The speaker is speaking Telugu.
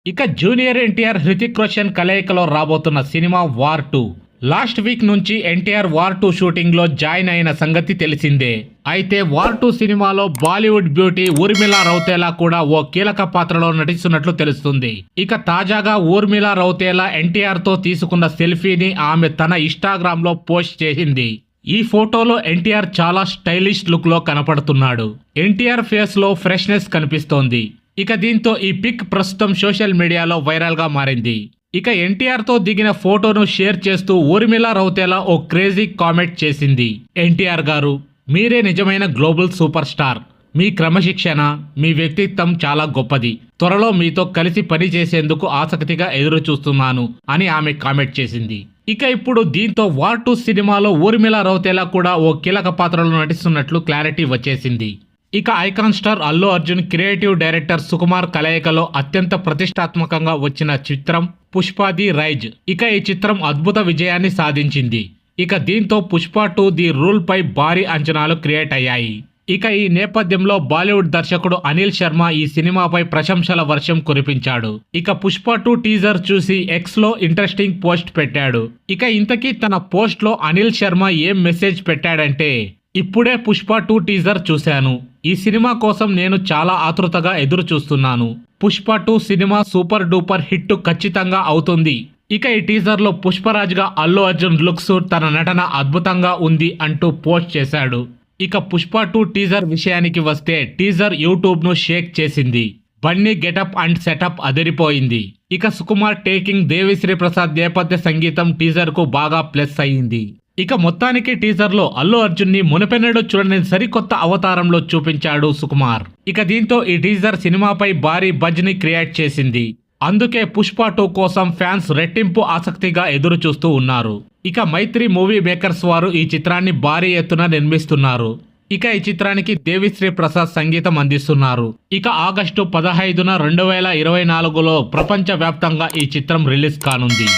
ఇక జూనియర్ ఎన్టీఆర్ హృతిక్ రోషన్ కలయికలో రాబోతున్న సినిమా వార్ 2 లాస్ట్ వీక్ నుంచి ఎన్టీఆర్ వార్ 2 షూటింగ్ లో జాయిన్ అయిన సంగతి తెలిసిందే. అయితే వార్ 2 సినిమాలో బాలీవుడ్ బ్యూటీ ఊర్మిళా రౌతేలా కూడా ఓ కీలక పాత్రలో నటిస్తున్నట్లు తెలుస్తుంది. ఇక తాజాగా ఊర్మిళా రౌతేలా ఎన్టీఆర్ తో తీసుకున్న సెల్ఫీని ఆమె తన ఇన్స్టాగ్రామ్ లో పోస్ట్ చేసింది. ఈ ఫోటోలో ఎన్టీఆర్ చాలా స్టైలిష్ లుక్ లో కనపడుతున్నాడు. ఎన్టీఆర్ ఫేస్ లో ఫ్రెష్నెస్ కనిపిస్తోంది. ఇక దీంతో ఈ పిక్ ప్రస్తుతం సోషల్ మీడియాలో వైరల్ గా మారింది. ఇక ఎన్టీఆర్ తో దిగిన ఫోటోను షేర్ చేస్తూ ఊర్మిళా రౌతేలా ఓ క్రేజీ కామెంట్ చేసింది. ఎన్టీఆర్ గారు, మీరే నిజమైన గ్లోబల్ సూపర్ స్టార్. మీ క్రమశిక్షణ, మీ వ్యక్తిత్వం చాలా గొప్పది. త్వరలో మీతో కలిసి పని చేసేందుకు ఆసక్తిగా ఎదురు చూస్తున్నాను అని ఆమె కామెంట్ చేసింది. ఇక ఇప్పుడు దీంతో వార్ 2 సినిమాలో ఊర్మిళా రౌతేలా కూడా ఓ కీలక పాత్రలో నటిస్తున్నట్లు క్లారిటీ వచ్చేసింది. ఇక icon star Allu Arjun creative director Sukumar కలయికలో అత్యంత ప్రతిష్టాత్మకంగా వచ్చిన చిత్రం పుష్ప ది రైజ్. ఇక ఈ చిత్రం అద్భుత విజయాన్ని సాధించింది. ఇక దీంతో పుష్ప 2 ది రూల్ పై భారీ అంచనాలు క్రియేట్ అయ్యాయి. ఇక ఈ నేపథ్యంలో బాలీవుడ్ దర్శకుడు అనిల్ శర్మ ఈ సినిమాపై ప్రశంసల వర్షం కురిపించాడు. ఇక పుష్ప 2 టీజర్ చూసి ఎక్స్ లో ఇంట్రెస్టింగ్ పోస్ట్ పెట్టాడు. ఇక ఇంతకీ తన పోస్ట్ లో అనిల్ శర్మ ఏం మెసేజ్ పెట్టాడంటే, ఇప్పుడే పుష్ప 2 టీజర్ చూశాను. ఈ సినిమా కోసం నేను చాలా ఆతృతగా ఎదురు చూస్తున్నాను. Pushpa 2 cinema super duper hit ఖచ్చితంగా అవుతుంది. ఇక ఈ టీజర్ లో పుష్పరాజ్ గా అల్లు అర్జున్ లుక్స్, తన నటన అద్భుతంగా ఉంది అంటూ పోస్ట్ చేశాడు. ఇక పుష్ప 2 టీజర్ విషయానికి వస్తే టీజర్ యూట్యూబ్ ను షేక్ చేసింది. బన్నీ గెటప్ అండ్ సెటప్ అదిరిపోయింది. ఇక సుకుమార్ టేకింగ్ దేవిశ్రీ ప్రసాద్ నేపథ్య సంగీతం టీజర్ కు బాగా ప్లస్ అయ్యింది. ఇక మొత్తానికి టీజర్ లో అల్లు అర్జున్ ని మునపెన్నడూ చూడని సరికొత్త అవతారంలో చూపించాడు సుకుమార్. ఇక దీంతో ఈ టీజర్ సినిమాపై భారీ బజ్ ని క్రియేట్ చేసింది. అందుకే పుష్ప 2 కోసం ఫ్యాన్స్ రెట్టింపు ఆసక్తిగా ఎదురు చూస్తూ ఉన్నారు. ఇక మైత్రి మూవీ మేకర్స్ వారు ఈ చిత్రాన్ని భారీ ఎత్తున నిర్మిస్తున్నారు. ఇక ఈ చిత్రానికి దేవిశ్రీ ప్రసాద్ సంగీతం అందిస్తున్నారు. ఇక ఆగస్టు 15న 2024లో ప్రపంచ వ్యాప్తంగా ఈ చిత్రం రిలీజ్ కానుంది.